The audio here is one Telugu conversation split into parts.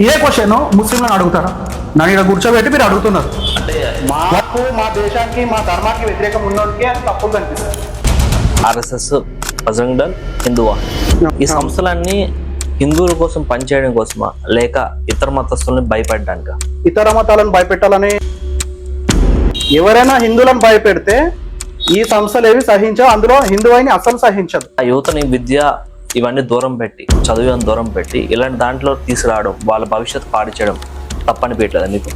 ఇదే క్వశ్చన్ ముస్లింలను అడుగుతారా? నన్ను ఇక్కడ కూర్చోబెట్టి మీరు అడుగుతున్నారు. అంటే మాకు మా దేశానికి మా ధర్మానికి వ్యతిరేకం ఉన్నోడికి అది తప్పులు కనిపిస్తుంది. ఆర్ఎస్ఎస్, బజరంగ్ దళ్, హిందువా ఈ సంస్థలన్నీ హిందువుల కోసం పనిచేయడం కోసమా లేక ఇతర మతస్థులను భయపెట్టడానిక? ఇతర మతాలను భయపెట్టాలని ఎవరైనా హిందువులను భయపెడితే ఈ సంస్థలు ఏవి సహించవు. అందులో హిందువైని అసలు సహించదు. ఆ యువతని విద్య ఇవన్నీ దూరం పెట్టి, చదువుని దూరం పెట్టి ఇలాంటి దాంట్లో తీసుకురావడం, వాళ్ళ భవిష్యత్తు పాడు చేయడం తప్పనిపించట్లేదా మీకు?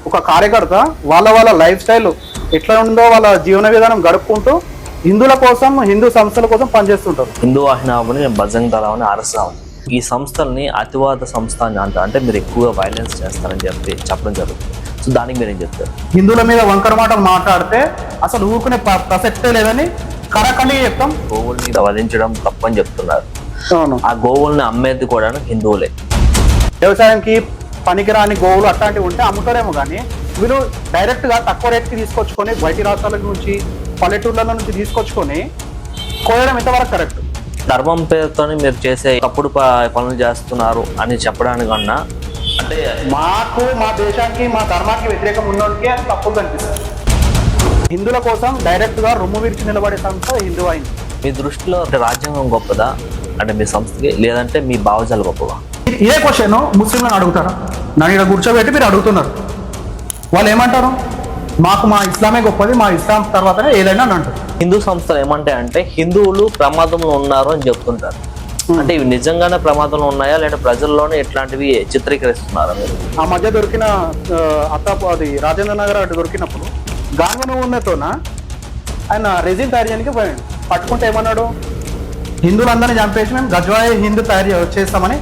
ఒక కార్యకర్త వాళ్ళ లైఫ్ స్టైల్ ఎట్లా ఉందో వాళ్ళ జీవన విధానం గడుపుకుంటూ హిందువుల కోసం, హిందూ సంస్థల కోసం పనిచేస్తుంటారు. హిందూ వాహినామని, బజరంగ్ దళ అని, ఆర్ఎస్ఎస్ ఈ సంస్థల్ని అతివాద సంస్థ అని అంటారు. అంటే మీరు ఎక్కువగా వైలెన్స్ చేస్తారని చెప్పడం జరుగుతుంది. సో దానికి మీరు ఏం చెప్తారు? హిందువుల మీద వంకర మాటలు మాట్లాడితే అసలు ఊరుకునే ప్రసక్తే లేదని కరాఖండి చెప్తాం. గోవుల్ని వధించడం తప్పని చెప్తున్నారు. అవును. ఆ గోవుల్ని అమ్మేది కూడా హిందువులే. వ్యవసాయానికి పనికిరాని గోవులు అట్లాంటివి ఉంటే అమ్ముతారేమో, కానీ వీళ్ళు డైరెక్ట్గా తక్కువ రేట్కి తీసుకొచ్చుకొని బయటి రాష్ట్రాల నుంచి, పల్లెటూర్ల నుంచి తీసుకొచ్చుకొని కోయడం ఎంతవరకు కరెక్ట్? ధర్మం పేరుతో మీరు చేసే తప్పుడు పనులు చేస్తున్నారు అని చెప్పడానికన్నా, అంటే మాకు మా దేశానికి మా ధర్మానికి వ్యతిరేకం ఉన్నోడికి అది తప్పులు కనిపిస్తుంది. హిందువుల కోసం డైరెక్ట్గా రొమ్ము విరిచి నిలబడే సంస్థ హిందూ అయింది. మీ దృష్టిలో రాజ్యాంగం గొప్పదా అంటే మీ సంస్థకి, లేదంటే మీ భావజాలు గొప్పవా? ఇదే క్వశ్చన్ ముస్లింలను అడుగుతారా? నన్ను ఇక్కడ కూర్చోబెట్టి మీరు అడుగుతున్నారు. వాళ్ళు ఏమంటారు? మాకు మా ఇస్లామే గొప్పది, మా ఇస్లాం తర్వాతనే ఏదైనా అని అంటారు. హిందూ సంస్థలు ఏమంటాయంటే హిందువులు ప్రమాదంలో ఉన్నారు అని చెప్తుంటారు. అంటే ఇవి నిజంగానే ప్రమాదంలో ఉన్నాయా లేదా ప్రజల్లోనే ఇట్లాంటివి చిత్రీకరిస్తున్నారా మీరు? ఆ మధ్య దొరికిన అది రాజేంద్ర నగర్ అటు దొరికినప్పుడు గాంగ నూనెతోన ఆయన రెజిన్ తయారు చేయడానికి పోయాడు. పట్టుకుంటే ఏమన్నాడు? హిందువులందరినీ చంపేసి మేము గజ్వాయి హిందూ తయారు చేస్తామని